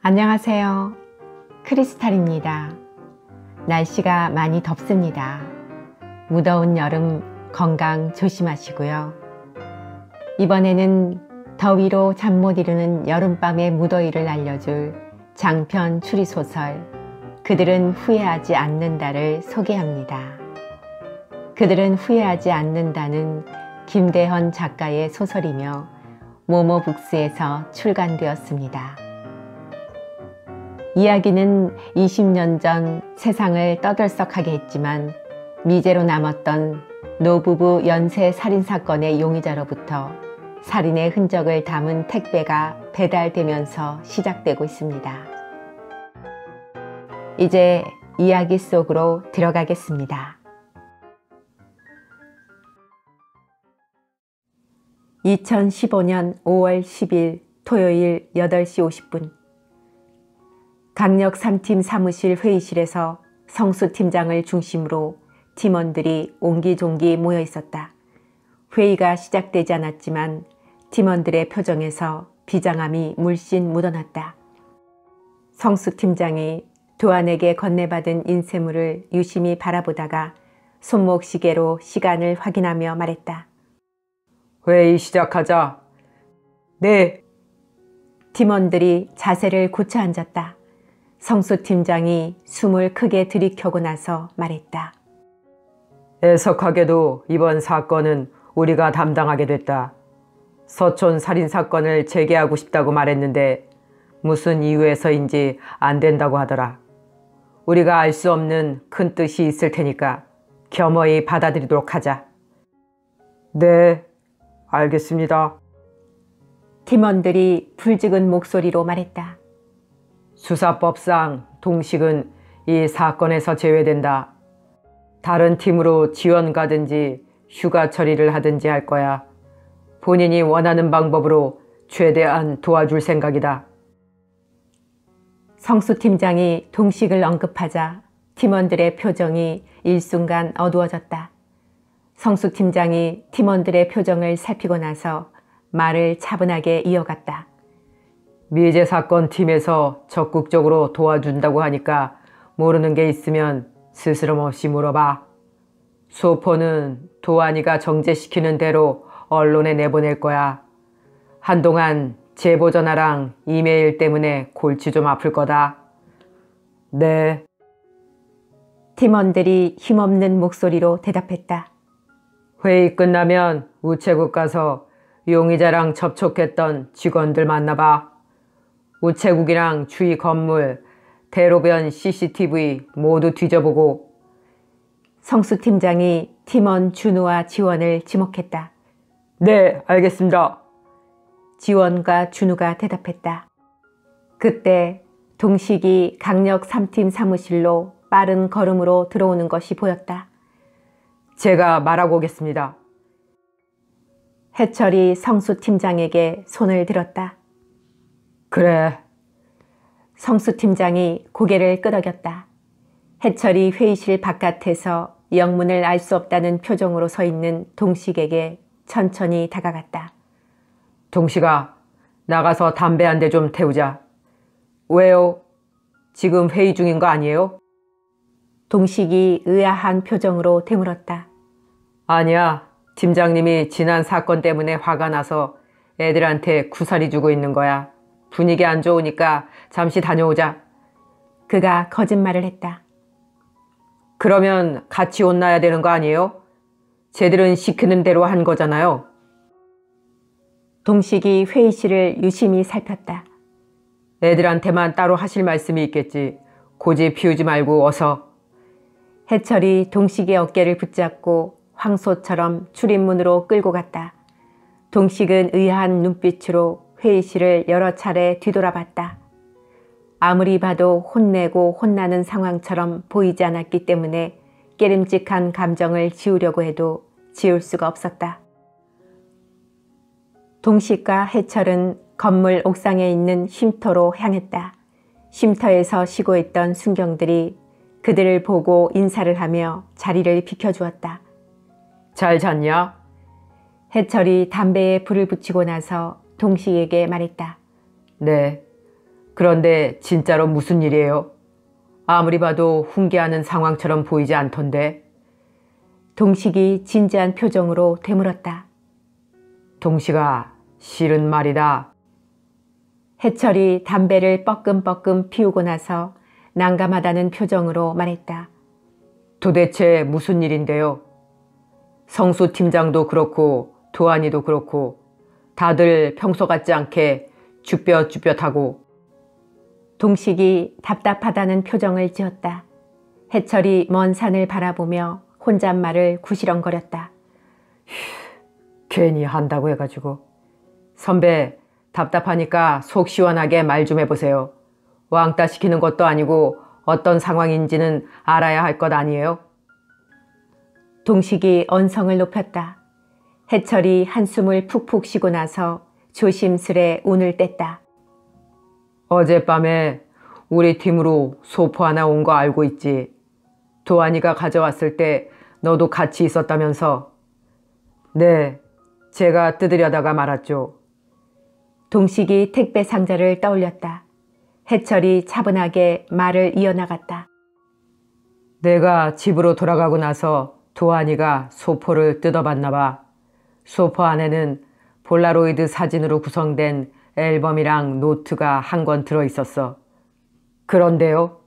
안녕하세요. 크리스탈입니다. 날씨가 많이 덥습니다. 무더운 여름 건강 조심하시고요. 이번에는 더위로 잠 못 이루는 여름밤의 무더위를 알려줄 장편 추리소설 그들은 후회하지 않는다를 소개합니다. 그들은 후회하지 않는다는 김대헌 작가의 소설이며 모모북스에서 출간되었습니다. 이야기는 20년 전 세상을 떠들썩하게 했지만 미제로 남았던 노부부 연쇄 살인사건의 용의자로부터 살인의 흔적을 담은 택배가 배달되면서 시작되고 있습니다. 이제 이야기 속으로 들어가겠습니다. 2015년 5월 10일 토요일 8시 50분 강력 3팀 사무실 회의실에서 성수 팀장을 중심으로 팀원들이 옹기종기 모여 있었다. 회의가 시작되지 않았지만 팀원들의 표정에서 비장함이 물씬 묻어났다. 성수 팀장이 도안에게 건네받은 인쇄물을 유심히 바라보다가 손목시계로 시간을 확인하며 말했다. 회의 시작하자. 네. 팀원들이 자세를 굳혀 앉았다. 성수 팀장이 숨을 크게 들이켜고 나서 말했다. 애석하게도 이번 사건은 우리가 담당하게 됐다. 서촌 살인사건을 재개하고 싶다고 말했는데 무슨 이유에서인지 안 된다고 하더라. 우리가 알 수 없는 큰 뜻이 있을 테니까 겸허히 받아들이도록 하자. 네, 알겠습니다. 팀원들이 불직은 목소리로 말했다. 수사법상 동식은 이 사건에서 제외된다. 다른 팀으로 지원 가든지 휴가 처리를 하든지 할 거야. 본인이 원하는 방법으로 최대한 도와줄 생각이다. 성수 팀장이 동식을 언급하자 팀원들의 표정이 일순간 어두워졌다. 성수 팀장이 팀원들의 표정을 살피고 나서 말을 차분하게 이어갔다. 미제 사건 팀에서 적극적으로 도와준다고 하니까 모르는 게 있으면 스스럼 없이 물어봐. 소포는 도안이가 정제시키는 대로 언론에 내보낼 거야. 한동안 제보 전화랑 이메일 때문에 골치 좀 아플 거다. 네. 팀원들이 힘없는 목소리로 대답했다. 회의 끝나면 우체국 가서 용의자랑 접촉했던 직원들 만나봐. 우체국이랑 주위 건물, 대로변 CCTV 모두 뒤져보고. 성수 팀장이 팀원 준우와 지원을 지목했다. 네, 알겠습니다. 지원과 준우가 대답했다. 그때 동식이 강력 3팀 사무실로 빠른 걸음으로 들어오는 것이 보였다. 제가 말하고 오겠습니다. 해철이 성수 팀장에게 손을 들었다. 그래. 성수 팀장이 고개를 끄덕였다. 해철이 회의실 바깥에서 영문을 알 수 없다는 표정으로 서 있는 동식에게 천천히 다가갔다. 동식아, 나가서 담배 한 대 좀 태우자. 왜요? 지금 회의 중인 거 아니에요? 동식이 의아한 표정으로 되물었다. 아니야. 팀장님이 지난 사건 때문에 화가 나서 애들한테 구사리 주고 있는 거야. 분위기 안 좋으니까 잠시 다녀오자. 그가 거짓말을 했다. 그러면 같이 혼나야 되는 거 아니에요? 쟤들은 시키는 대로 한 거잖아요. 동식이 회의실을 유심히 살폈다. 애들한테만 따로 하실 말씀이 있겠지. 고집 피우지 말고 어서. 해철이 동식의 어깨를 붙잡고 황소처럼 출입문으로 끌고 갔다. 동식은 의아한 눈빛으로 회의실을 여러 차례 뒤돌아봤다. 아무리 봐도 혼내고 혼나는 상황처럼 보이지 않았기 때문에 깨름직한 감정을 지우려고 해도 지울 수가 없었다. 동식과 해철은 건물 옥상에 있는 쉼터로 향했다. 쉼터에서 쉬고 있던 순경들이 그들을 보고 인사를 하며 자리를 비켜주었다. 잘 잤냐? 해철이 담배에 불을 붙이고 나서 동식에게 말했다. 네. 그런데 진짜로 무슨 일이에요? 아무리 봐도 훈계하는 상황처럼 보이지 않던데. 동식이 진지한 표정으로 되물었다. 동식아, 실은 말이다. 해철이 담배를 뻐끔뻐끔 피우고 나서 난감하다는 표정으로 말했다. 도대체 무슨 일인데요? 성수 팀장도 그렇고 도안이도 그렇고 다들 평소 같지 않게 쭈뼛쭈뼛하고. 동식이 답답하다는 표정을 지었다. 해철이 먼 산을 바라보며 혼잣말을 구시렁거렸다. 괜히 한다고 해가지고. 선배, 답답하니까 속 시원하게 말 좀 해보세요. 왕따 시키는 것도 아니고 어떤 상황인지는 알아야 할 것 아니에요? 동식이 언성을 높였다. 해철이 한숨을 푹푹 쉬고 나서 조심스레 운을 뗐다. 어젯밤에 우리 팀으로 소포 하나 온 거 알고 있지? 도안이가 가져왔을 때 너도 같이 있었다면서. 네, 제가 뜯으려다가 말았죠. 동식이 택배 상자를 떠올렸다. 해철이 차분하게 말을 이어나갔다. 내가 집으로 돌아가고 나서 도안이가 소포를 뜯어봤나 봐. 소포 안에는 폴라로이드 사진으로 구성된 앨범이랑 노트가 한 권 들어있었어. 그런데요?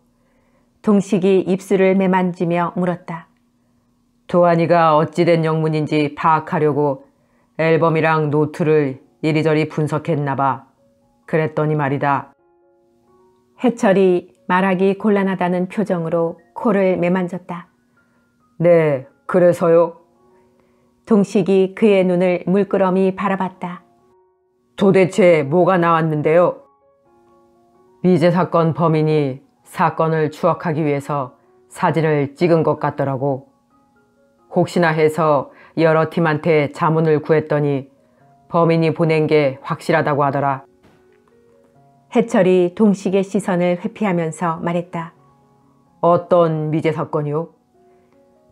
동식이 입술을 매만지며 물었다. 도안이가 어찌된 영문인지 파악하려고 앨범이랑 노트를 이리저리 분석했나 봐. 그랬더니 말이다. 해철이 말하기 곤란하다는 표정으로 코를 매만졌다. 네, 그래서요? 동식이 그의 눈을 물끄러미 바라봤다. 도대체 뭐가 나왔는데요? 미제 사건 범인이 사건을 추억하기 위해서 사진을 찍은 것 같더라고. 혹시나 해서 여러 팀한테 자문을 구했더니 범인이 보낸 게 확실하다고 하더라. 해철이 동식의 시선을 회피하면서 말했다. 어떤 미제 사건이요?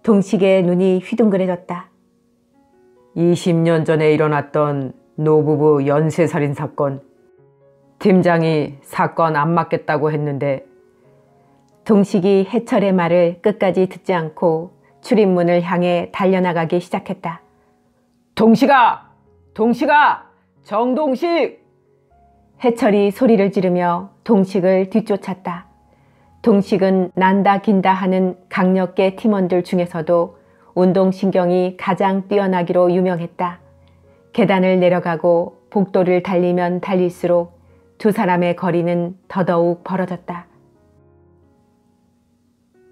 동식의 눈이 휘둥그레졌다. 20년 전에 일어났던 노부부 연쇄살인 사건. 팀장이 사건 안 맡겠다고 했는데. 동식이 해철의 말을 끝까지 듣지 않고 출입문을 향해 달려나가기 시작했다. 동식아! 동식아! 정동식! 해철이 소리를 지르며 동식을 뒤쫓았다. 동식은 난다 긴다 하는 강력계 팀원들 중에서도 운동신경이 가장 뛰어나기로 유명했다. 계단을 내려가고 복도를 달리면 달릴수록 두 사람의 거리는 더더욱 벌어졌다.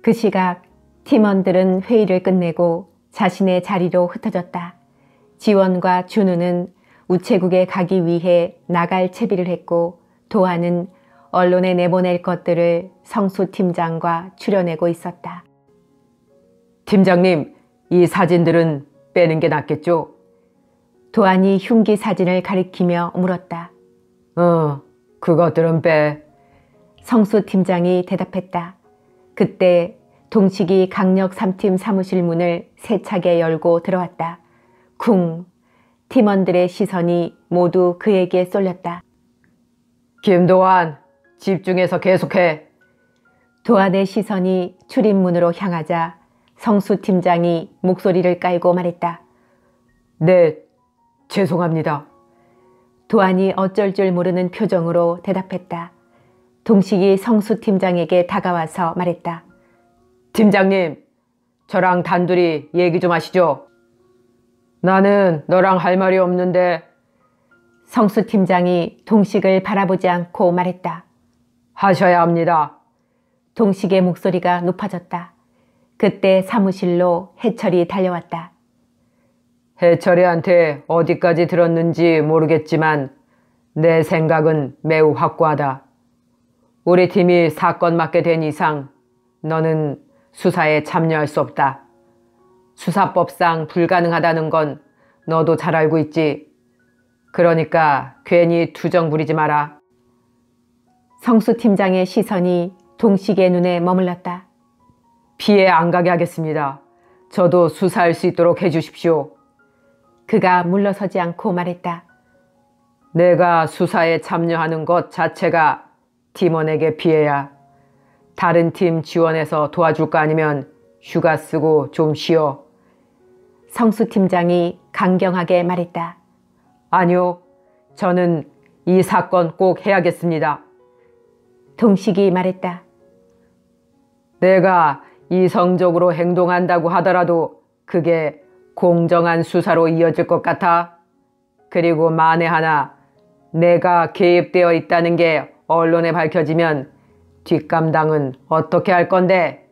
그 시각 팀원들은 회의를 끝내고 자신의 자리로 흩어졌다. 지원과 준우는 우체국에 가기 위해 나갈 채비를 했고 도하는 언론에 내보낼 것들을 성수 팀장과 추려내고 있었다. 팀장님, 이 사진들은 빼는 게 낫겠죠? 도안이 흉기 사진을 가리키며 물었다. 그것들은 빼. 성수 팀장이 대답했다. 그때 동식이 강력 3팀 사무실 문을 세차게 열고 들어왔다. 쿵! 팀원들의 시선이 모두 그에게 쏠렸다. 김도환, 집중해서 계속해. 도안의 시선이 출입문으로 향하자 성수 팀장이 목소리를 깔고 말했다. 네, 죄송합니다. 도안이 어쩔 줄 모르는 표정으로 대답했다. 동식이 성수 팀장에게 다가와서 말했다. 팀장님, 저랑 단둘이 얘기 좀 하시죠. 나는 너랑 할 말이 없는데. 성수 팀장이 동식을 바라보지 않고 말했다. 하셔야 합니다. 동식의 목소리가 높아졌다. 그때 사무실로 해철이 달려왔다. 해철이한테 어디까지 들었는지 모르겠지만 내 생각은 매우 확고하다. 우리 팀이 사건 맡게 된 이상 너는 수사에 참여할 수 없다. 수사법상 불가능하다는 건 너도 잘 알고 있지. 그러니까 괜히 투정 부리지 마라. 성수 팀장의 시선이 동식의 눈에 머물렀다. 피해 안 가게 하겠습니다. 저도 수사할 수 있도록 해주십시오. 그가 물러서지 않고 말했다. 내가 수사에 참여하는 것 자체가 팀원에게 피해야. 다른 팀 지원해서 도와줄 거 아니면 휴가 쓰고 좀 쉬어. 성수 팀장이 강경하게 말했다. 아니요. 저는 이 사건 꼭 해야겠습니다. 동식이 말했다. 내가 이성적으로 행동한다고 하더라도 그게 공정한 수사로 이어질 것 같아. 그리고 만에 하나 내가 개입되어 있다는 게 언론에 밝혀지면 뒷감당은 어떻게 할 건데?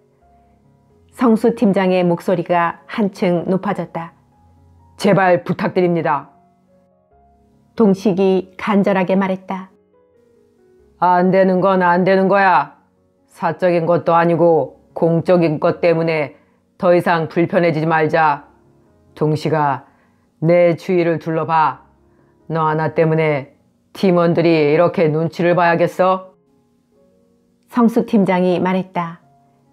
성수 팀장의 목소리가 한층 높아졌다. 제발 부탁드립니다. 동식이 간절하게 말했다. 안 되는 건 안 되는 거야. 사적인 것도 아니고 공적인 것 때문에 더 이상 불편해지지 말자. 동식아, 내 주위를 둘러봐. 너 하나 때문에 팀원들이 이렇게 눈치를 봐야겠어? 성수 팀장이 말했다.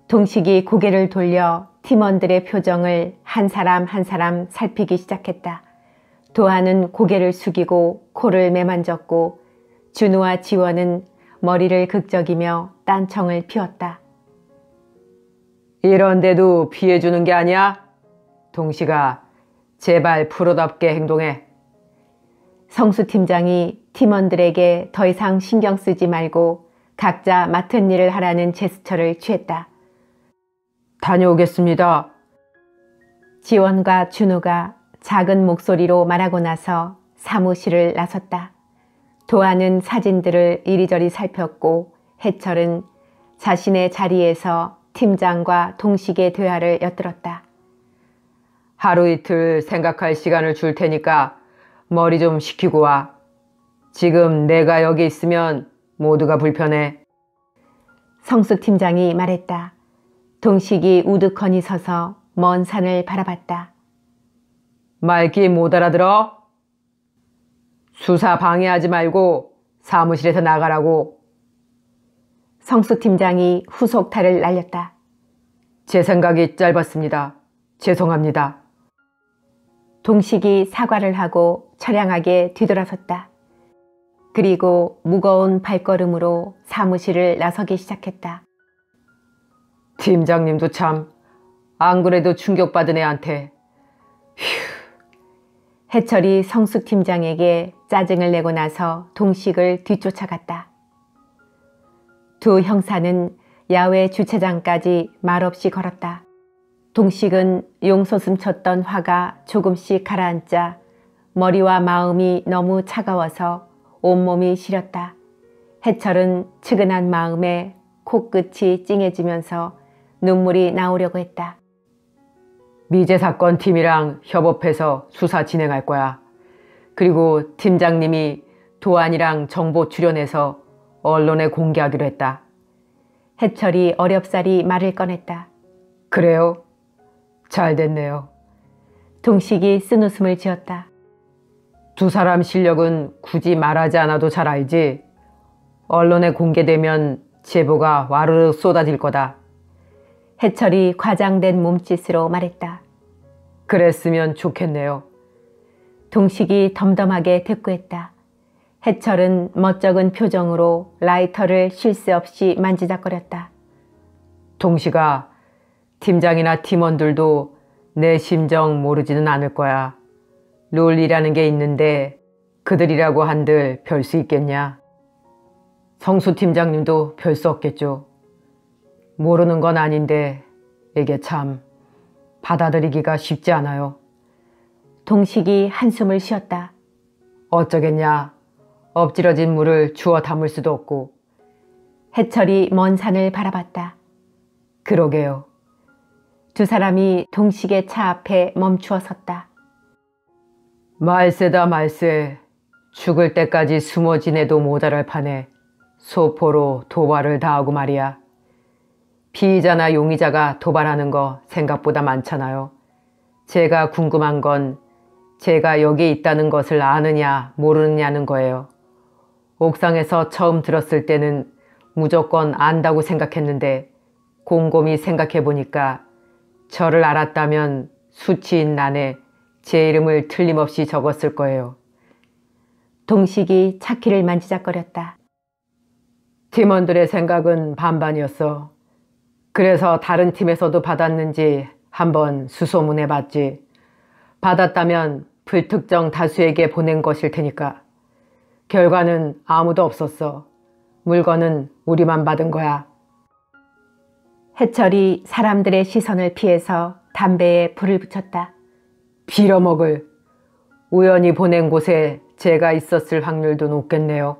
동식이 고개를 돌려 팀원들의 표정을 한 사람 한 사람 살피기 시작했다. 도하는 고개를 숙이고 코를 매만졌고 준우와 지원은 머리를 극적이며 딴청을 피웠다. 이런데도 피해주는 게 아니야? 동식아, 제발 프로답게 행동해. 성수 팀장이 팀원들에게 더 이상 신경 쓰지 말고 각자 맡은 일을 하라는 제스처를 취했다. 다녀오겠습니다. 지원과 준우가 작은 목소리로 말하고 나서 사무실을 나섰다. 도하는 사진들을 이리저리 살폈고 해철은 자신의 자리에서 팀장과 동식의 대화를 엿들었다. 하루 이틀 생각할 시간을 줄 테니까 머리 좀 식히고 와. 지금 내가 여기 있으면 모두가 불편해. 성수 팀장이 말했다. 동식이 우두커니 서서 먼 산을 바라봤다. 말귀 못 알아들어? 수사 방해하지 말고 사무실에서 나가라고. 성수 팀장이 후속타를 날렸다. 제 생각이 짧았습니다. 죄송합니다. 동식이 사과를 하고 처량하게 뒤돌아섰다. 그리고 무거운 발걸음으로 사무실을 나서기 시작했다. 팀장님도 참, 안 그래도 충격받은 애한테. 해철이 성수 팀장에게 짜증을 내고 나서 동식을 뒤쫓아갔다. 두 형사는 야외 주차장까지 말없이 걸었다. 동식은 용솟음 쳤던 화가 조금씩 가라앉자 머리와 마음이 너무 차가워서 온몸이 시렸다. 해철은 측은한 마음에 코끝이 찡해지면서 눈물이 나오려고 했다. 미제 사건 팀이랑 협업해서 수사 진행할 거야. 그리고 팀장님이 도안이랑 정보 출연해서 언론에 공개하기로 했다. 해철이 어렵사리 말을 꺼냈다. 그래요? 잘 됐네요. 동식이 쓴웃음을 지었다. 두 사람 실력은 굳이 말하지 않아도 잘 알지. 언론에 공개되면 제보가 와르르 쏟아질 거다. 해철이 과장된 몸짓으로 말했다. 그랬으면 좋겠네요. 동식이 덤덤하게 대꾸했다. 해철은 멋쩍은 표정으로 라이터를 쉴 새 없이 만지작거렸다. 동식아, 팀장이나 팀원들도 내 심정 모르지는 않을 거야. 룰이라는 게 있는데 그들이라고 한들 별 수 있겠냐? 성수 팀장님도 별 수 없겠죠. 모르는 건 아닌데 이게 참 받아들이기가 쉽지 않아요. 동식이 한숨을 쉬었다. 어쩌겠냐. 엎질러진 물을 주워 담을 수도 없고. 해철이 먼 산을 바라봤다. 그러게요. 두 사람이 동식의 차 앞에 멈추어 섰다. 말세다 말세. 죽을 때까지 숨어 지내도 모자랄 판에 소포로 도발을 다하고 말이야. 피의자나 용의자가 도발하는 거 생각보다 많잖아요. 제가 궁금한 건 제가 여기 있다는 것을 아느냐 모르느냐는 거예요. 옥상에서 처음 들었을 때는 무조건 안다고 생각했는데 곰곰이 생각해 보니까 저를 알았다면 수치인 난에 제 이름을 틀림없이 적었을 거예요. 동식이 차키를 만지작거렸다. 팀원들의 생각은 반반이었어. 그래서 다른 팀에서도 받았는지 한번 수소문해봤지. 받았다면 불특정 다수에게 보낸 것일 테니까. 결과는 아무도 없었어. 물건은 우리만 받은 거야. 해철이 사람들의 시선을 피해서 담배에 불을 붙였다. 빌어먹을. 우연히 보낸 곳에 제가 있었을 확률도 높겠네요.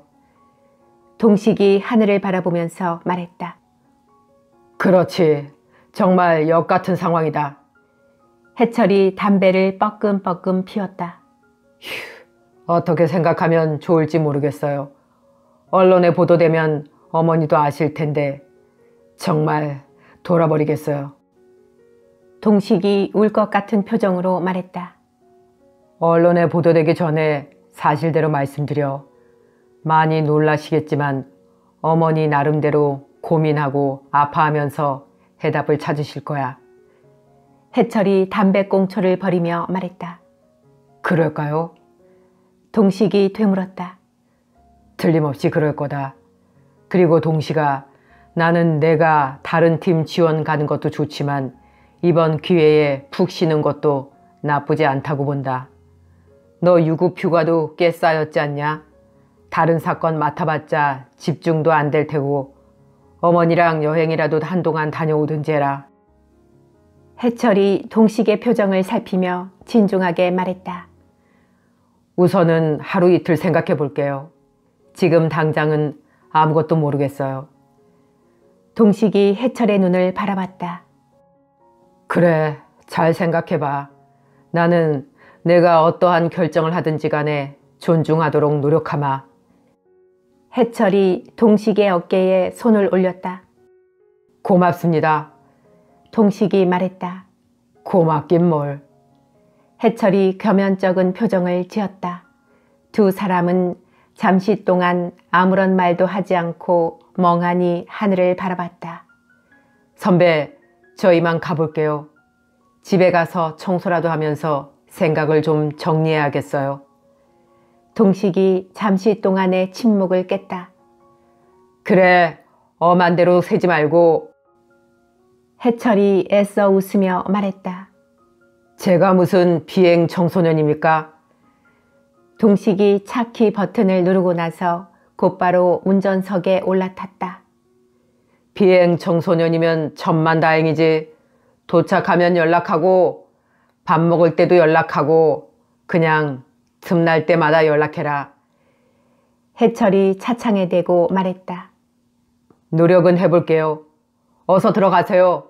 동식이 하늘을 바라보면서 말했다. 그렇지. 정말 역같은 상황이다. 해철이 담배를 뻐끔뻐끔 피웠다. 어떻게 생각하면 좋을지 모르겠어요. 언론에 보도되면 어머니도 아실 텐데 정말 돌아버리겠어요. 동식이 울 것 같은 표정으로 말했다. 언론에 보도되기 전에 사실대로 말씀드려. 많이 놀라시겠지만 어머니 나름대로 고민하고 아파하면서 해답을 찾으실 거야. 해철이 담배꽁초를 버리며 말했다. 그럴까요? 동식이 되물었다. 틀림없이 그럴 거다. 그리고 동식아, 나는 내가 다른 팀 지원 가는 것도 좋지만 이번 기회에 푹 쉬는 것도 나쁘지 않다고 본다. 너 유급 휴가도 꽤 쌓였지 않냐? 다른 사건 맡아봤자 집중도 안 될 테고 어머니랑 여행이라도 한동안 다녀오든지 해라. 해철이 동식의 표정을 살피며 진중하게 말했다. 우선은 하루 이틀 생각해 볼게요. 지금 당장은 아무것도 모르겠어요. 동식이 해철의 눈을 바라봤다. 그래, 잘 생각해봐. 나는 내가 어떠한 결정을 하든지 간에 존중하도록 노력하마. 해철이 동식의 어깨에 손을 올렸다. 고맙습니다. 동식이 말했다. 고맙긴 뭘. 해철이 겸연쩍은 표정을 지었다. 두 사람은 잠시 동안 아무런 말도 하지 않고 멍하니 하늘을 바라봤다. 선배, 저 이만 가볼게요. 집에 가서 청소라도 하면서 생각을 좀 정리해야겠어요. 동식이 잠시 동안의 침묵을 깼다. 그래, 엄한 대로 세지 말고. 해철이 애써 웃으며 말했다. 제가 무슨 비행 청소년입니까? 동식이 차키 버튼을 누르고 나서 곧바로 운전석에 올라탔다. 비행 청소년이면 천만다행이지. 도착하면 연락하고 밥 먹을 때도 연락하고 그냥 틈날 때마다 연락해라. 해철이 차창에 대고 말했다. 노력은 해볼게요. 어서 들어가세요.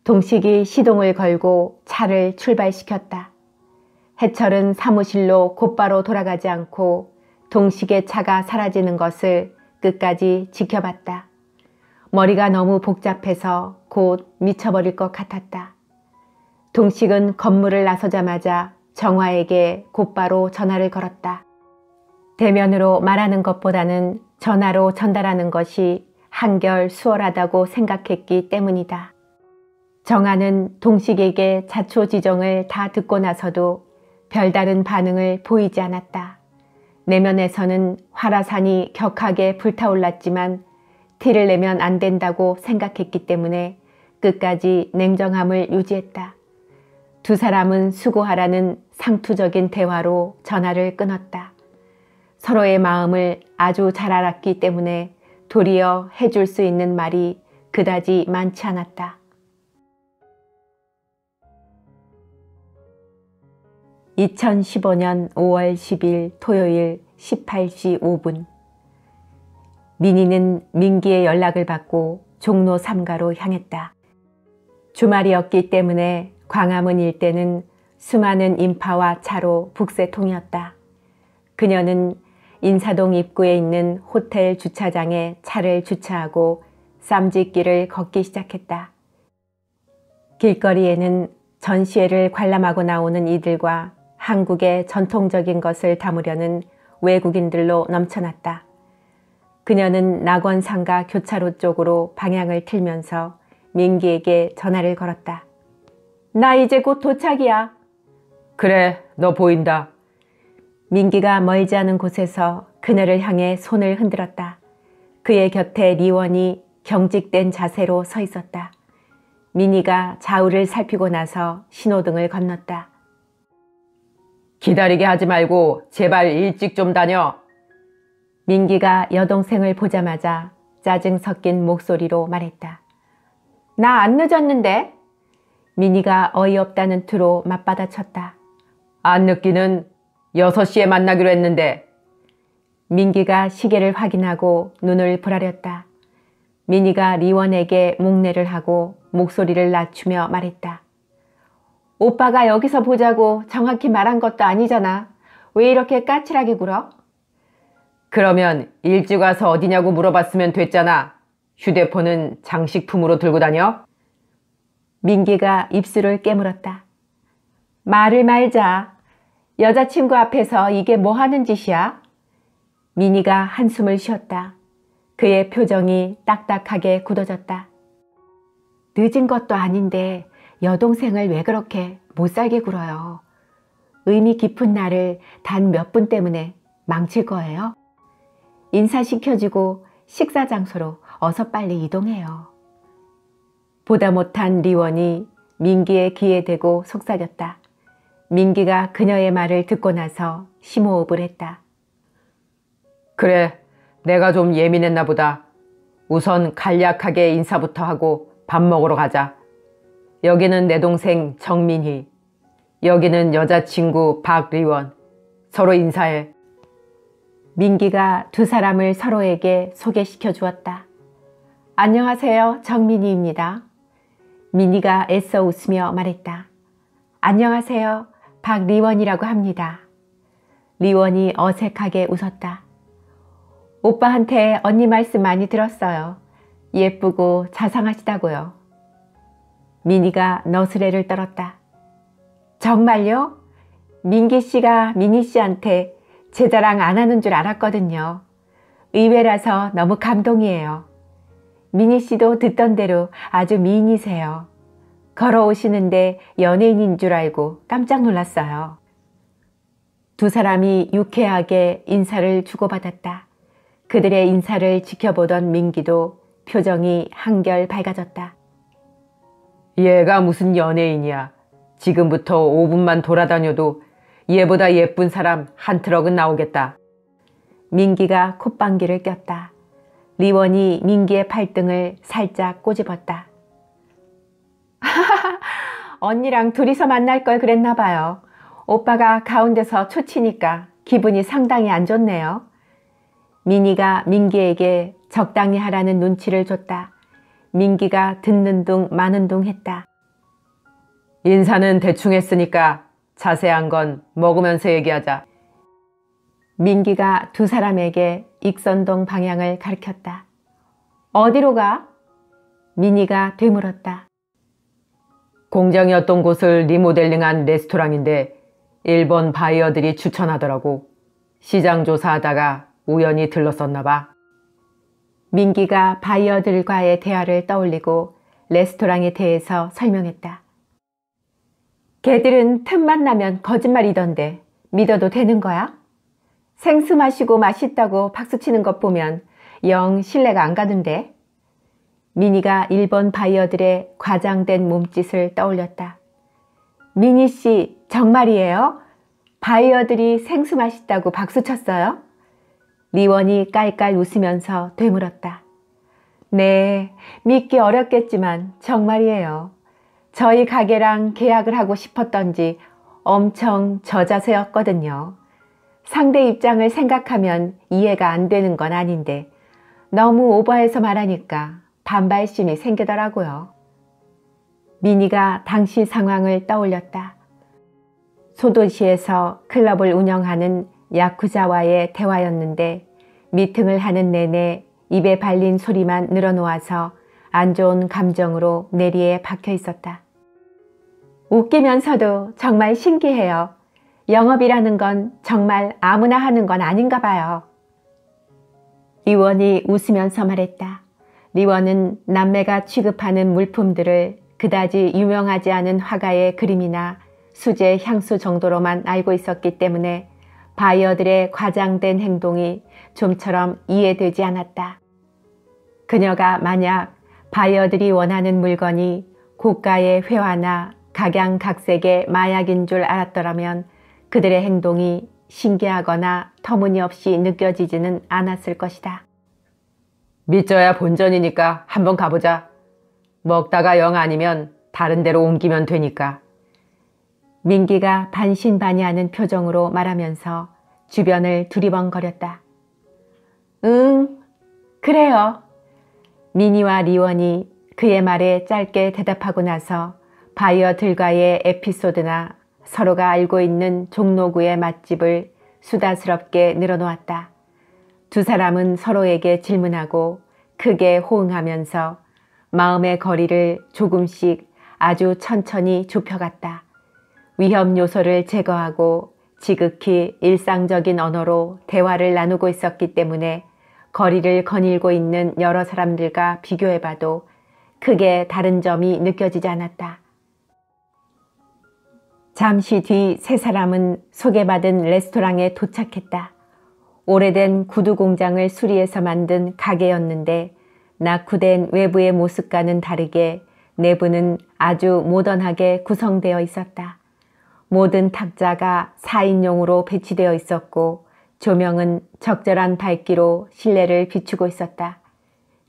동식이 시동을 걸고 차를 출발시켰다. 해철은 사무실로 곧바로 돌아가지 않고 동식의 차가 사라지는 것을 끝까지 지켜봤다. 머리가 너무 복잡해서 곧 미쳐버릴 것 같았다. 동식은 건물을 나서자마자 정화에게 곧바로 전화를 걸었다. 대면으로 말하는 것보다는 전화로 전달하는 것이 한결 수월하다고 생각했기 때문이다. 정화는 동식에게 자초지종을 다 듣고 나서도 별다른 반응을 보이지 않았다. 내면에서는 화라산이 격하게 불타올랐지만 티를 내면 안 된다고 생각했기 때문에 끝까지 냉정함을 유지했다. 두 사람은 수고하라는 상투적인 대화로 전화를 끊었다. 서로의 마음을 아주 잘 알았기 때문에 도리어 해줄 수 있는 말이 그다지 많지 않았다. 2015년 5월 10일 토요일 18시 5분 민희는 민기의 연락을 받고 종로 3가로 향했다. 주말이었기 때문에 광화문 일대는 수많은 인파와 차로 북새통이었다. 그녀는 인사동 입구에 있는 호텔 주차장에 차를 주차하고 쌈짓길을 걷기 시작했다. 길거리에는 전시회를 관람하고 나오는 이들과 한국의 전통적인 것을 담으려는 외국인들로 넘쳐났다. 그녀는 낙원상가 교차로 쪽으로 방향을 틀면서 민기에게 전화를 걸었다. 나 이제 곧 도착이야. 그래, 너 보인다. 민기가 멀지 않은 곳에서 그녀를 향해 손을 흔들었다. 그의 곁에 리원이 경직된 자세로 서 있었다. 민희가 좌우를 살피고 나서 신호등을 건넜다. 기다리게 하지 말고 제발 일찍 좀 다녀. 민기가 여동생을 보자마자 짜증 섞인 목소리로 말했다. 나 안 늦었는데? 민희가 어이없다는 투로 맞받아쳤다. 안 늦기는 6시에 만나기로 했는데. 민기가 시계를 확인하고 눈을 부라렸다. 민희가 리원에게 목례를 하고 목소리를 낮추며 말했다. 오빠가 여기서 보자고 정확히 말한 것도 아니잖아. 왜 이렇게 까칠하게 굴어? 그러면 일찍 와서 어디냐고 물어봤으면 됐잖아. 휴대폰은 장식품으로 들고 다녀? 민기가 입술을 깨물었다. 말을 말자. 여자친구 앞에서 이게 뭐 하는 짓이야? 민희가 한숨을 쉬었다. 그의 표정이 딱딱하게 굳어졌다. 늦은 것도 아닌데 여동생을 왜 그렇게 못살게 굴어요? 의미 깊은 날을 단 몇 분 때문에 망칠 거예요? 인사시켜주고 식사 장소로 어서 빨리 이동해요. 보다 못한 리원이 민기의 귀에 대고 속삭였다. 민기가 그녀의 말을 듣고 나서 심호흡을 했다. 그래, 내가 좀 예민했나 보다. 우선 간략하게 인사부터 하고 밥 먹으러 가자. 여기는 내 동생 정민희. 여기는 여자친구 박리원. 서로 인사해. 민기가 두 사람을 서로에게 소개시켜 주었다. 안녕하세요, 정민희입니다. 민희가 애써 웃으며 말했다. 안녕하세요, 박리원이라고 합니다. 리원이 어색하게 웃었다. 오빠한테 언니 말씀 많이 들었어요. 예쁘고 자상하시다고요. 민희가 너스레를 떨었다. 정말요? 민기 씨가 민희 씨한테 제 자랑 안 하는 줄 알았거든요. 의외라서 너무 감동이에요. 민희 씨도 듣던 대로 아주 미인이세요. 걸어오시는데 연예인인 줄 알고 깜짝 놀랐어요. 두 사람이 유쾌하게 인사를 주고받았다. 그들의 인사를 지켜보던 민기도 표정이 한결 밝아졌다. 얘가 무슨 연예인이야. 지금부터 5분만 돌아다녀도 얘보다 예쁜 사람 한 트럭은 나오겠다. 민기가 콧방귀를 꼈다. 리원이 민기의 팔등을 살짝 꼬집었다. 언니랑 둘이서 만날 걸 그랬나 봐요. 오빠가 가운데서 초치니까 기분이 상당히 안 좋네요. 민희가 민기에게 적당히 하라는 눈치를 줬다. 민기가 듣는 둥 마는 둥 했다. 인사는 대충 했으니까 자세한 건 먹으면서 얘기하자. 민기가 두 사람에게 익선동 방향을 가리켰다. 어디로 가? 민희가 되물었다. 공장이었던 곳을 리모델링한 레스토랑인데 일본 바이어들이 추천하더라고. 시장 조사하다가 우연히 들렀었나 봐. 민기가 바이어들과의 대화를 떠올리고 레스토랑에 대해서 설명했다. 걔들은 틈만 나면 거짓말이던데 믿어도 되는 거야? 생수 마시고 맛있다고 박수치는 것 보면 영 신뢰가 안 가는데. 민희가 일본 바이어들의 과장된 몸짓을 떠올렸다. 민희 씨 정말이에요? 바이어들이 생수 맛있다고 박수쳤어요? 리원이 깔깔 웃으면서 되물었다. 네, 믿기 어렵겠지만 정말이에요. 저희 가게랑 계약을 하고 싶었던지 엄청 저자세였거든요. 상대 입장을 생각하면 이해가 안 되는 건 아닌데 너무 오버해서 말하니까 반발심이 생기더라고요. 민희가 당시 상황을 떠올렸다. 소도시에서 클럽을 운영하는 야쿠자와의 대화였는데 미팅을 하는 내내 입에 발린 소리만 늘어놓아서 안 좋은 감정으로 내리에 박혀 있었다. 웃기면서도 정말 신기해요. 영업이라는 건 정말 아무나 하는 건 아닌가 봐요. 리원이 웃으면서 말했다. 리원은 남매가 취급하는 물품들을 그다지 유명하지 않은 화가의 그림이나 수제 향수 정도로만 알고 있었기 때문에 바이어들의 과장된 행동이 좀처럼 이해되지 않았다. 그녀가 만약 바이어들이 원하는 물건이 고가의 회화나 각양각색의 마약인 줄 알았더라면 그들의 행동이 신기하거나 터무니없이 느껴지지는 않았을 것이다. 믿져야 본전이니까 한번 가보자. 먹다가 영 아니면 다른 데로 옮기면 되니까. 민기가 반신반의하는 표정으로 말하면서 주변을 두리번거렸다. 응, 그래요. 미니와 리원이 그의 말에 짧게 대답하고 나서 바이어들과의 에피소드나 서로가 알고 있는 종로구의 맛집을 수다스럽게 늘어놓았다. 두 사람은 서로에게 질문하고 크게 호응하면서 마음의 거리를 조금씩 아주 천천히 좁혀갔다. 위험 요소를 제거하고 지극히 일상적인 언어로 대화를 나누고 있었기 때문에 거리를 거닐고 있는 여러 사람들과 비교해봐도 크게 다른 점이 느껴지지 않았다. 잠시 뒤 세 사람은 소개받은 레스토랑에 도착했다. 오래된 구두 공장을 수리해서 만든 가게였는데 낙후된 외부의 모습과는 다르게 내부는 아주 모던하게 구성되어 있었다. 모든 탁자가 4인용으로 배치되어 있었고 조명은 적절한 밝기로 실내를 비추고 있었다.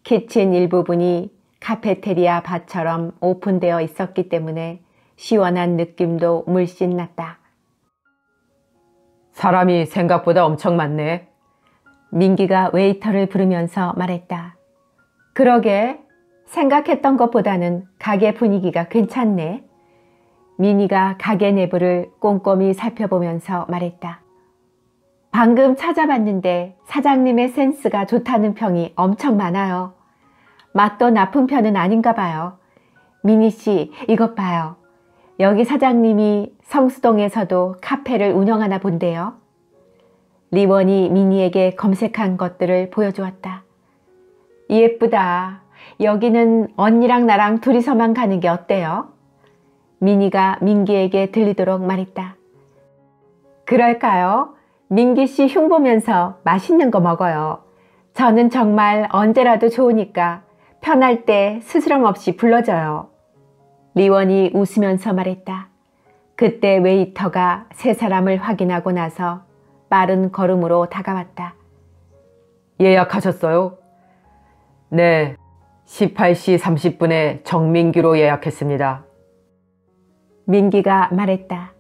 키친 일부분이 카페테리아 바처럼 오픈되어 있었기 때문에 시원한 느낌도 물씬 났다. 사람이 생각보다 엄청 많네. 민기가 웨이터를 부르면서 말했다. 그러게, 생각했던 것보다는 가게 분위기가 괜찮네. 미니가 가게 내부를 꼼꼼히 살펴보면서 말했다. 방금 찾아봤는데 사장님의 센스가 좋다는 평이 엄청 많아요. 맛도 나쁜 편은 아닌가 봐요. 미니 씨, 이것 봐요. 여기 사장님이 성수동에서도 카페를 운영하나 본데요. 리원이 미니에게 검색한 것들을 보여주었다. 예쁘다. 여기는 언니랑 나랑 둘이서만 가는 게 어때요? 미니가 민기에게 들리도록 말했다. 그럴까요? 민기 씨 흉보면서 맛있는 거 먹어요. 저는 정말 언제라도 좋으니까 편할 때 스스럼 없이 불러줘요. 리원이 웃으면서 말했다. 그때 웨이터가 세 사람을 확인하고 나서 빠른 걸음으로 다가왔다. 예약하셨어요? 네, 18시 30분에 정민규로 예약했습니다. 민기가 말했다.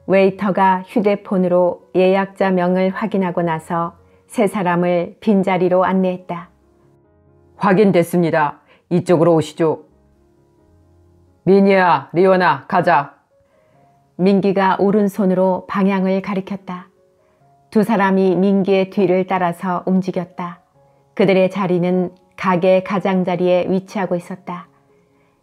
웨이터가 휴대폰으로 예약자 명을 확인하고 나서 세 사람을 빈자리로 안내했다. 확인됐습니다. 이쪽으로 오시죠. 미니야, 리원아, 가자. 민기가 오른손으로 방향을 가리켰다. 두 사람이 민기의 뒤를 따라서 움직였다. 그들의 자리는 가게 가장자리에 위치하고 있었다.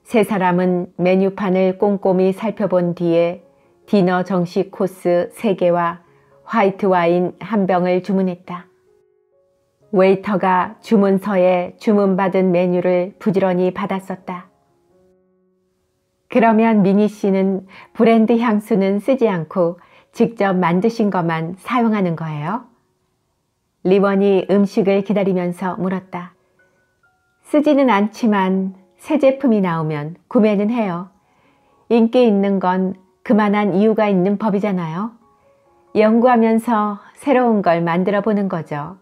세 사람은 메뉴판을 꼼꼼히 살펴본 뒤에 디너 정식 코스 3개와 화이트 와인 1병을 주문했다. 웨이터가 주문서에 주문받은 메뉴를 부지런히 받았었다. 그러면 미니 씨는 브랜드 향수는 쓰지 않고 직접 만드신 것만 사용하는 거예요? 리원이 음식을 기다리면서 물었다. 쓰지는 않지만 새 제품이 나오면 구매는 해요. 인기 있는 건 그만한 이유가 있는 법이잖아요. 연구하면서 새로운 걸 만들어 보는 거죠.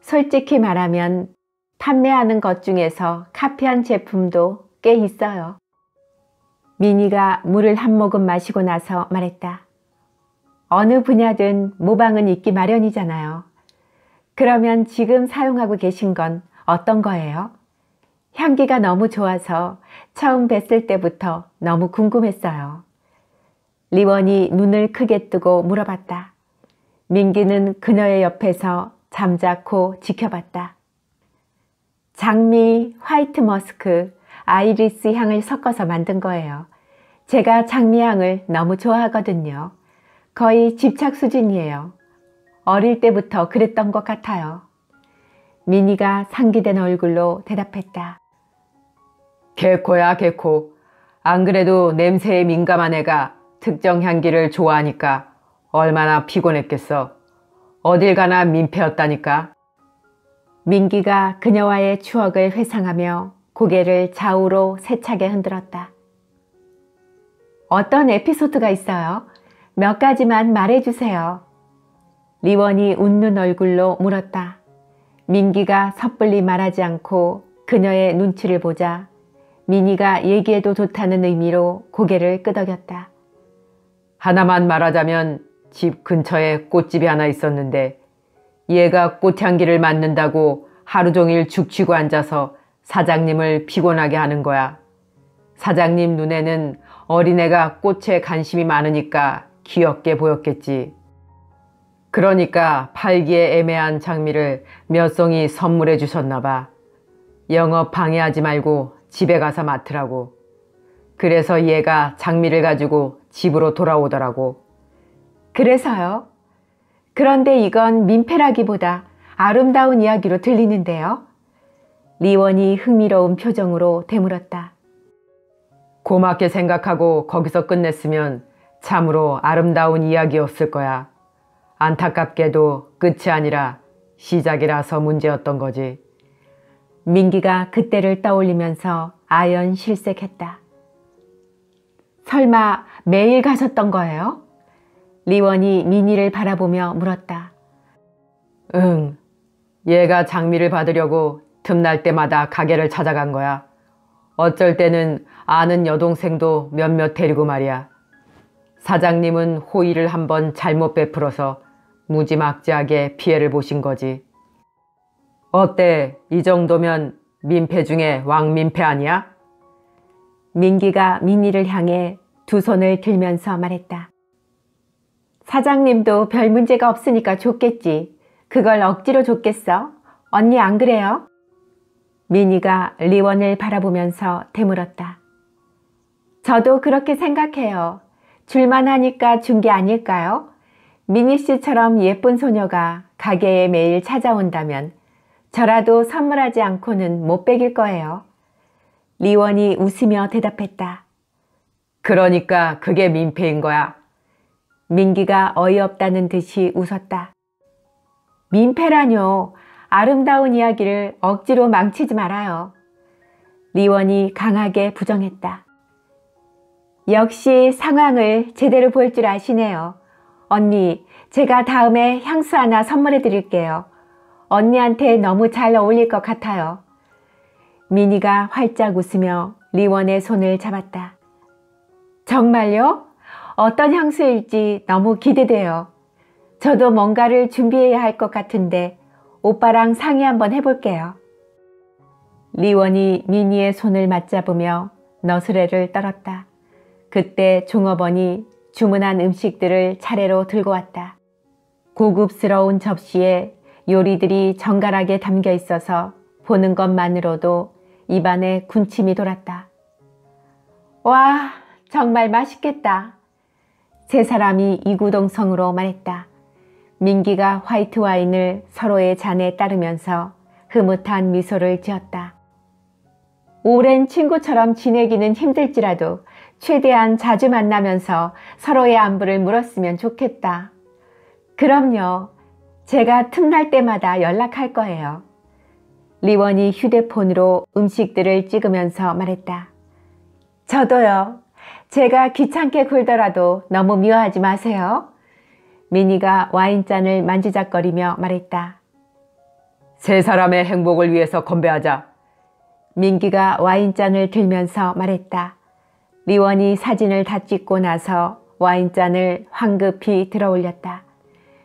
솔직히 말하면 판매하는 것 중에서 카피한 제품도 꽤 있어요. 미니가 물을 한 모금 마시고 나서 말했다. 어느 분야든 모방은 있기 마련이잖아요. 그러면 지금 사용하고 계신 건 어떤 거예요? 향기가 너무 좋아서 처음 뵀을 때부터 너무 궁금했어요. 리원이 눈을 크게 뜨고 물어봤다. 민기는 그녀의 옆에서 잠자코 지켜봤다. 장미, 화이트 머스크, 아이리스 향을 섞어서 만든 거예요. 제가 장미 향을 너무 좋아하거든요. 거의 집착 수준이에요. 어릴 때부터 그랬던 것 같아요. 미니가 상기된 얼굴로 대답했다. 개코야, 개코. 안 그래도 냄새에 민감한 애가 특정 향기를 좋아하니까 얼마나 피곤했겠어. 어딜 가나 민폐였다니까. 민기가 그녀와의 추억을 회상하며 고개를 좌우로 세차게 흔들었다. 어떤 에피소드가 있어요? 몇 가지만 말해주세요. 리원이 웃는 얼굴로 물었다. 민기가 섣불리 말하지 않고 그녀의 눈치를 보자 민희가 얘기해도 좋다는 의미로 고개를 끄덕였다. 하나만 말하자면 집 근처에 꽃집이 하나 있었는데 얘가 꽃향기를 맡는다고 하루 종일 죽치고 앉아서 사장님을 피곤하게 하는 거야. 사장님 눈에는 어린애가 꽃에 관심이 많으니까 귀엽게 보였겠지. 그러니까 팔기에 애매한 장미를 몇 송이 선물해 주셨나 봐. 영업 방해하지 말고 집에 가서 맡으라고. 그래서 얘가 장미를 가지고 집으로 돌아오더라고. 그래서요? 그런데 이건 민폐라기보다 아름다운 이야기로 들리는데요. 리원이 흥미로운 표정으로 되물었다. 고맙게 생각하고 거기서 끝냈으면 참으로 아름다운 이야기였을 거야. 안타깝게도 끝이 아니라 시작이라서 문제였던 거지. 민기가 그때를 떠올리면서 아연 실색했다. 설마 매일 가셨던 거예요? 리원이 민희를 바라보며 물었다. 응. 얘가 장미를 받으려고 틈날 때마다 가게를 찾아간 거야. 어쩔 때는 아는 여동생도 몇몇 데리고 말이야. 사장님은 호의를 한번 잘못 베풀어서 무지막지하게 피해를 보신 거지. 어때? 이 정도면 민폐 중에 왕민폐 아니야? 민기가 민희를 향해 두 손을 들면서 말했다. 사장님도 별 문제가 없으니까 좋겠지. 그걸 억지로 줬겠어? 언니 안 그래요? 민희가 리원을 바라보면서 되물었다. 저도 그렇게 생각해요. 줄만 하니까 준 게 아닐까요? 민희 씨처럼 예쁜 소녀가 가게에 매일 찾아온다면 저라도 선물하지 않고는 못 베길 거예요. 리원이 웃으며 대답했다. 그러니까 그게 민폐인 거야. 민기가 어이없다는 듯이 웃었다. 민폐라뇨. 아름다운 이야기를 억지로 망치지 말아요. 리원이 강하게 부정했다. 역시 상황을 제대로 볼 줄 아시네요. 언니, 제가 다음에 향수 하나 선물해 드릴게요. 언니한테 너무 잘 어울릴 것 같아요. 민희가 활짝 웃으며 리원의 손을 잡았다. 정말요? 어떤 향수일지 너무 기대돼요. 저도 뭔가를 준비해야 할 것 같은데 오빠랑 상의 한번 해볼게요. 리원이 민희의 손을 맞잡으며 너스레를 떨었다. 그때 종업원이 주문한 음식들을 차례로 들고 왔다. 고급스러운 접시에 요리들이 정갈하게 담겨 있어서 보는 것만으로도 입안에 군침이 돌았다. 와, 정말 맛있겠다. 세 사람이 이구동성으로 말했다. 민기가 화이트 와인을 서로의 잔에 따르면서 흐뭇한 미소를 지었다. 오랜 친구처럼 지내기는 힘들지라도 최대한 자주 만나면서 서로의 안부를 물었으면 좋겠다. 그럼요. 제가 틈날 때마다 연락할 거예요. 리원이 휴대폰으로 음식들을 찍으면서 말했다. 저도요. 제가 귀찮게 굴더라도 너무 미워하지 마세요. 민희가 와인잔을 만지작거리며 말했다. 세 사람의 행복을 위해서 건배하자. 민기가 와인잔을 들면서 말했다. 리원이 사진을 다 찍고 나서 와인잔을 황급히 들어올렸다.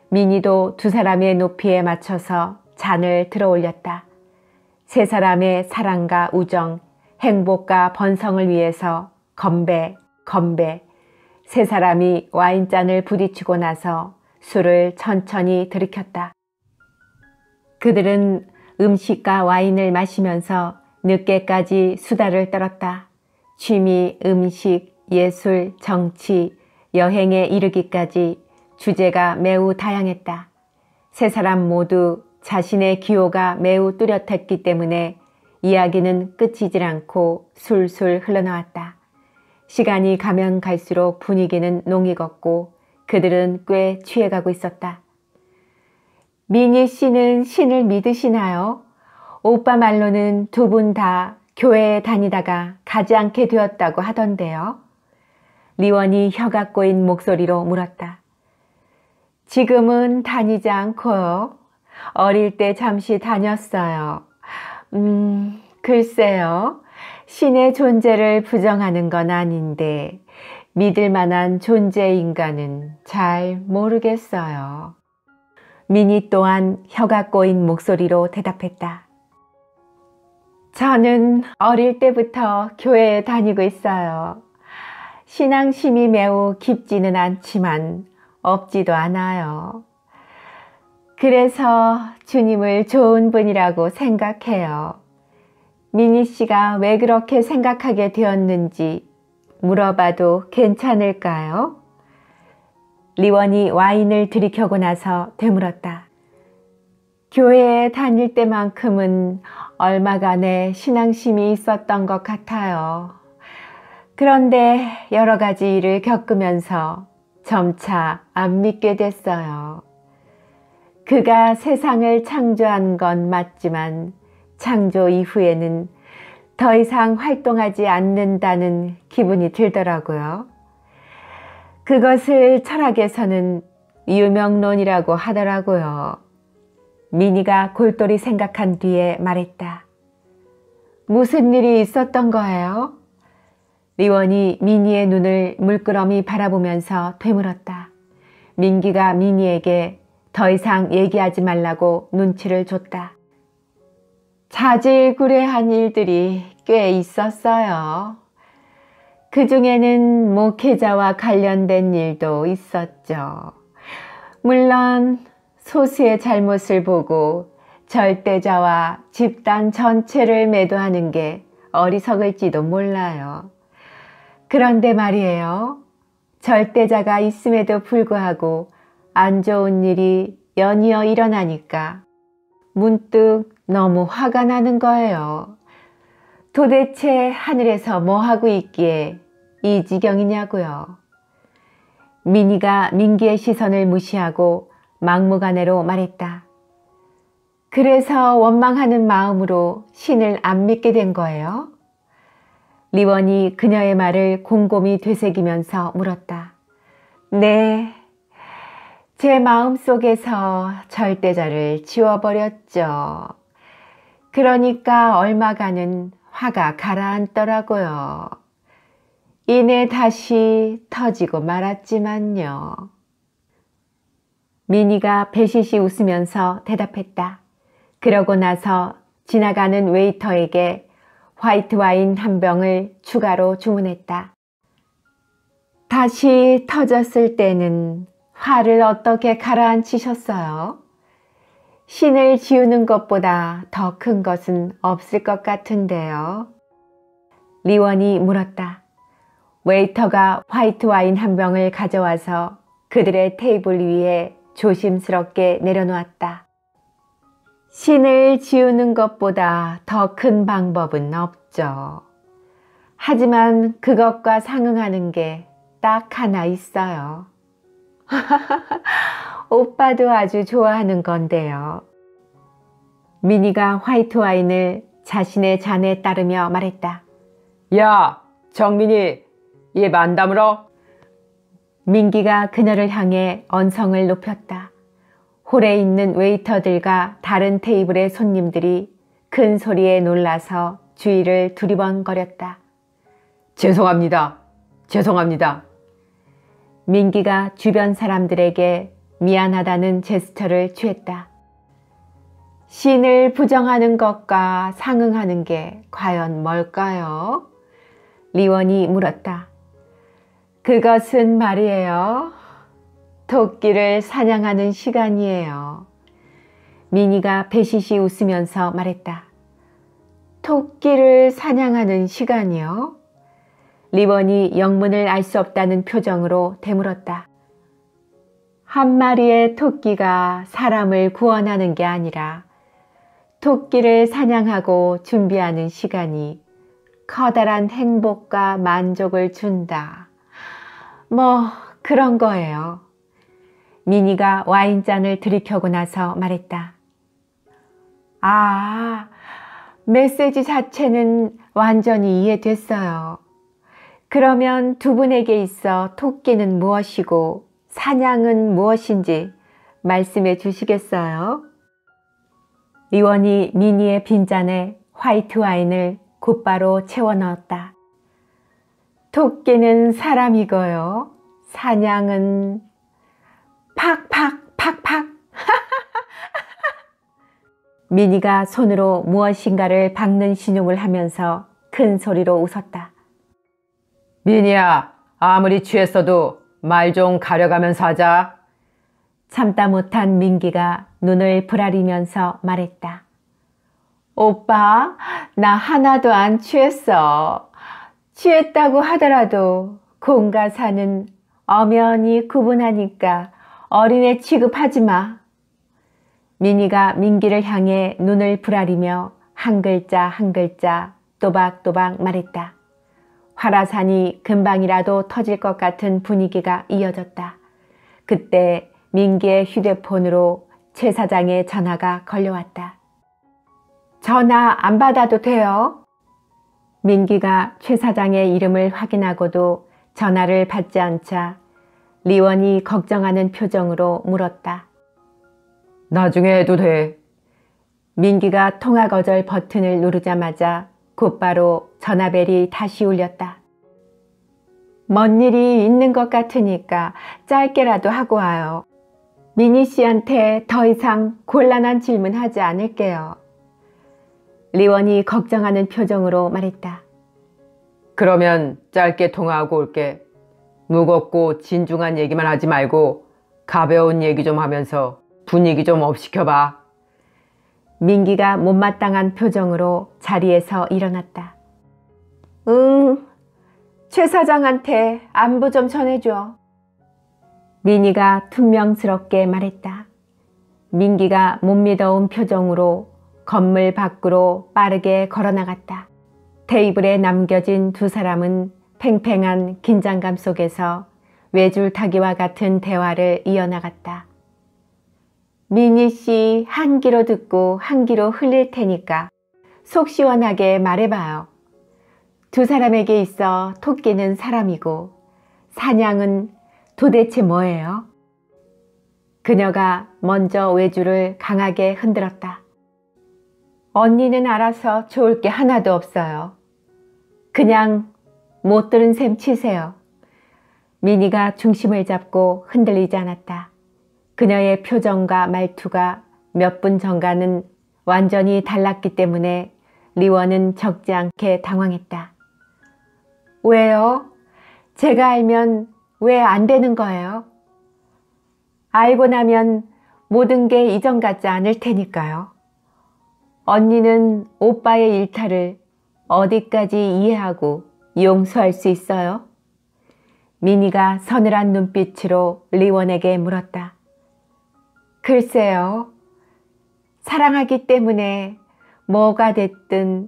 민희도 두 사람의 높이에 맞춰서 잔을 들어올렸다. 세 사람의 사랑과 우정, 행복과 번성을 위해서 건배, 건배. 세 사람이 와인잔을 부딪히고 나서 술을 천천히 들이켰다. 그들은 음식과 와인을 마시면서 늦게까지 수다를 떨었다. 취미, 음식, 예술, 정치, 여행에 이르기까지 주제가 매우 다양했다. 세 사람 모두 자신의 기호가 매우 뚜렷했기 때문에 이야기는 끝이질 않고 술술 흘러나왔다. 시간이 가면 갈수록 분위기는 농익었고 그들은 꽤 취해가고 있었다. 민희 씨는 신을 믿으시나요? 오빠 말로는 두 분 다 교회에 다니다가 가지 않게 되었다고 하던데요. 리원이 혀가 꼬인 목소리로 물었다. 지금은 다니지 않고요. 어릴 때 잠시 다녔어요. 글쎄요. 신의 존재를 부정하는 건 아닌데 믿을 만한 존재인가는 잘 모르겠어요. 민희 또한 혀가 꼬인 목소리로 대답했다. 저는 어릴 때부터 교회에 다니고 있어요. 신앙심이 매우 깊지는 않지만 없지도 않아요. 그래서 주님을 좋은 분이라고 생각해요. 민희 씨가 왜 그렇게 생각하게 되었는지 물어봐도 괜찮을까요? 리원이 와인을 들이켜고 나서 되물었다. 교회에 다닐 때만큼은 얼마간의 신앙심이 있었던 것 같아요. 그런데 여러 가지 일을 겪으면서 점차 안 믿게 됐어요. 그가 세상을 창조한 건 맞지만 창조 이후에는 더 이상 활동하지 않는다는 기분이 들더라고요. 그것을 철학에서는 유명론이라고 하더라고요. 민희가 골똘히 생각한 뒤에 말했다. 무슨 일이 있었던 거예요? 리원이 민희의 눈을 물끄러미 바라보면서 되물었다. 민기가 민희에게 더 이상 얘기하지 말라고 눈치를 줬다. 자질구레한 일들이 꽤 있었어요. 그 중에는 목회자와 관련된 일도 있었죠. 물론 소수의 잘못을 보고 절대자와 집단 전체를 매도하는 게 어리석을지도 몰라요. 그런데 말이에요. 절대자가 있음에도 불구하고 안 좋은 일이 연이어 일어나니까 문득 너무 화가 나는 거예요. 도대체 하늘에서 뭐 하고 있기에 이 지경이냐고요. 민희가 민기의 시선을 무시하고 막무가내로 말했다. 그래서 원망하는 마음으로 신을 안 믿게 된 거예요? 리원이 그녀의 말을 곰곰이 되새기면서 물었다. 네, 제 마음속에서 절대자를 지워버렸죠. 그러니까 얼마간은 화가 가라앉더라고요. 이내 다시 터지고 말았지만요. 민희가 배시시 웃으면서 대답했다. 그러고 나서 지나가는 웨이터에게 화이트 와인 한 병을 추가로 주문했다. 다시 터졌을 때는 화를 어떻게 가라앉히셨어요? 신을 지우는 것보다 더 큰 것은 없을 것 같은데요. 리원이 물었다. 웨이터가 화이트 와인 한 병을 가져와서 그들의 테이블 위에 조심스럽게 내려놓았다. 신을 지우는 것보다 더 큰 방법은 없죠. 하지만 그것과 상응하는 게 딱 하나 있어요. 오빠도 아주 좋아하는 건데요. 민희가 화이트 와인을 자신의 잔에 따르며 말했다. 야, 정민이, 얘 만담으로? 민기가 그녀를 향해 언성을 높였다. 홀에 있는 웨이터들과 다른 테이블의 손님들이 큰 소리에 놀라서 주위를 두리번거렸다. 죄송합니다. 죄송합니다. 민기가 주변 사람들에게 미안하다는 제스처를 취했다. 신을 부정하는 것과 상응하는 게 과연 뭘까요? 리원이 물었다. 그것은 말이에요. 토끼를 사냥하는 시간이에요. 민희가 배시시 웃으면서 말했다. 토끼를 사냥하는 시간이요? 리원이 영문을 알 수 없다는 표정으로 되물었다. 한 마리의 토끼가 사람을 구원하는 게 아니라 토끼를 사냥하고 준비하는 시간이 커다란 행복과 만족을 준다. 뭐 그런 거예요. 민희가 와인잔을 들이켜고 나서 말했다. 아, 메시지 자체는 완전히 이해됐어요. 그러면 두 분에게 있어 토끼는 무엇이고 사냥은 무엇인지 말씀해 주시겠어요? 리원이 미니의 빈잔에 화이트 와인을 곧바로 채워 넣었다. 토끼는 사람이고요. 사냥은 팍팍 팍팍. 미니가 손으로 무엇인가를 박는 신용을 하면서 큰 소리로 웃었다. 미니야, 아무리 취했어도 말 좀 가려가면서 하자. 참다 못한 민기가 눈을 부라리면서 말했다. 오빠, 나 하나도 안 취했어. 취했다고 하더라도 공과 사는 엄연히 구분하니까 어린애 취급하지 마. 미니가 민기를 향해 눈을 부라리며 한 글자 한 글자 또박또박 말했다. 화라산이 금방이라도 터질 것 같은 분위기가 이어졌다. 그때 민기의 휴대폰으로 최 사장의 전화가 걸려왔다. 전화 안 받아도 돼요? 민기가 최 사장의 이름을 확인하고도 전화를 받지 않자 리원이 걱정하는 표정으로 물었다. 나중에 해도 돼. 민기가 통화 거절 버튼을 누르자마자 곧바로 전화벨이 다시 울렸다. 뭔 일이 있는 것 같으니까 짧게라도 하고 와요. 미니 씨한테 더 이상 곤란한 질문 하지 않을게요. 리원이 걱정하는 표정으로 말했다. 그러면 짧게 통화하고 올게. 무겁고 진중한 얘기만 하지 말고 가벼운 얘기 좀 하면서 분위기 좀 업시켜봐. 민기가 못마땅한 표정으로 자리에서 일어났다. 응, 최 사장한테 안부 좀 전해줘. 미니가 퉁명스럽게 말했다. 민기가 못 믿어온 표정으로 건물 밖으로 빠르게 걸어나갔다. 테이블에 남겨진 두 사람은 팽팽한 긴장감 속에서 외줄타기와 같은 대화를 이어나갔다. 미니 씨 한 귀로 듣고 한 귀로 흘릴 테니까 속 시원하게 말해봐요. 두 사람에게 있어 토끼는 사람이고 사냥은 도대체 뭐예요? 그녀가 먼저 외줄을 강하게 흔들었다. 언니는 알아서 좋을 게 하나도 없어요. 그냥 못 들은 셈 치세요. 미니가 중심을 잡고 흔들리지 않았다. 그녀의 표정과 말투가 몇 분 전과는 완전히 달랐기 때문에 리원은 적지 않게 당황했다. 왜요? 제가 알면 왜 안 되는 거예요? 알고 나면 모든 게 이전 같지 않을 테니까요. 언니는 오빠의 일탈을 어디까지 이해하고 용서할 수 있어요? 미니가 서늘한 눈빛으로 리원에게 물었다. 글쎄요. 사랑하기 때문에 뭐가 됐든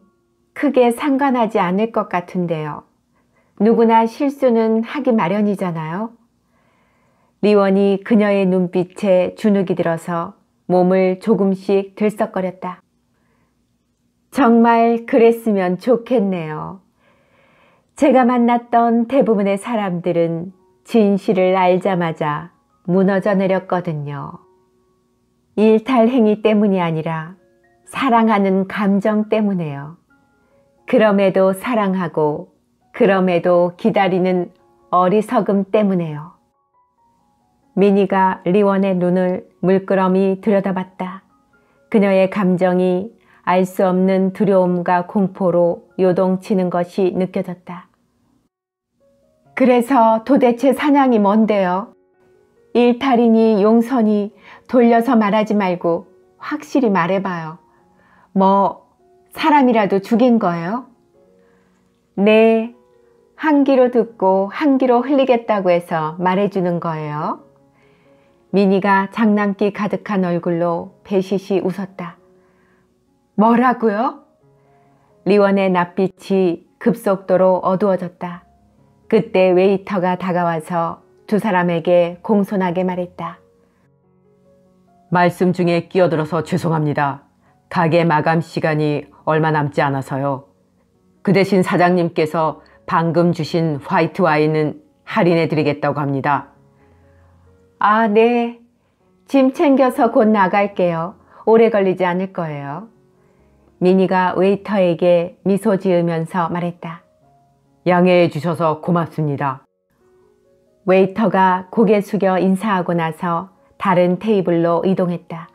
크게 상관하지 않을 것 같은데요. 누구나 실수는 하기 마련이잖아요. 리원이 그녀의 눈빛에 주눅이 들어서 몸을 조금씩 들썩거렸다. 정말 그랬으면 좋겠네요. 제가 만났던 대부분의 사람들은 진실을 알자마자 무너져 내렸거든요. 일탈 행위 때문이 아니라 사랑하는 감정 때문에요. 그럼에도 사랑하고 그럼에도 기다리는 어리석음 때문에요. 미니가 리원의 눈을 물끄러미 들여다봤다. 그녀의 감정이 알 수 없는 두려움과 공포로 요동치는 것이 느껴졌다. 그래서 도대체 사냥이 뭔데요? 일탈이니 용서니 돌려서 말하지 말고 확실히 말해봐요. 뭐 사람이라도 죽인 거예요? 네, 한 귀로 듣고 한 귀로 흘리겠다고 해서 말해주는 거예요. 미니가 장난기 가득한 얼굴로 배시시 웃었다. 뭐라고요? 리원의 낯빛이 급속도로 어두워졌다. 그때 웨이터가 다가와서 두 사람에게 공손하게 말했다. 말씀 중에 끼어들어서 죄송합니다. 가게 마감 시간이 얼마 남지 않아서요. 그 대신 사장님께서 방금 주신 화이트 와인은 할인해 드리겠다고 합니다. 아, 네. 짐 챙겨서 곧 나갈게요. 오래 걸리지 않을 거예요. 미니가 웨이터에게 미소 지으면서 말했다. 양해해 주셔서 고맙습니다. 웨이터가 고개 숙여 인사하고 나서 다른 테이블로 이동했다.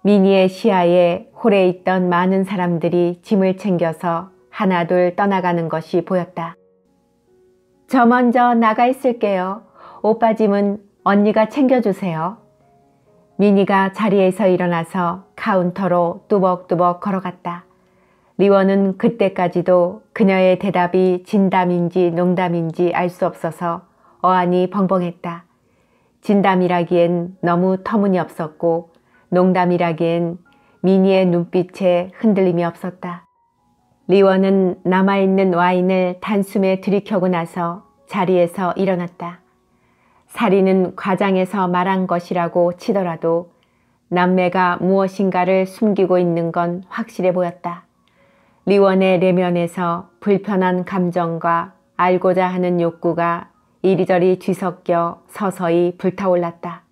미니의 시야에 홀에 있던 많은 사람들이 짐을 챙겨서 하나둘 떠나가는 것이 보였다. 저 먼저 나가 있을게요. 오빠 짐은 언니가 챙겨주세요. 미니가 자리에서 일어나서 카운터로 뚜벅뚜벅 걸어갔다. 리원은 그때까지도 그녀의 대답이 진담인지 농담인지 알 수 없어서 어안이 벙벙했다. 진담이라기엔 너무 터무니없었고 농담이라기엔 미니의 눈빛에 흔들림이 없었다. 리원은 남아있는 와인을 단숨에 들이켜고 나서 자리에서 일어났다. 살인은 과장해서 말한 것이라고 치더라도 남매가 무엇인가를 숨기고 있는 건 확실해 보였다. 리원의 내면에서 불편한 감정과 알고자 하는 욕구가 이리저리 뒤섞여 서서히 불타올랐다.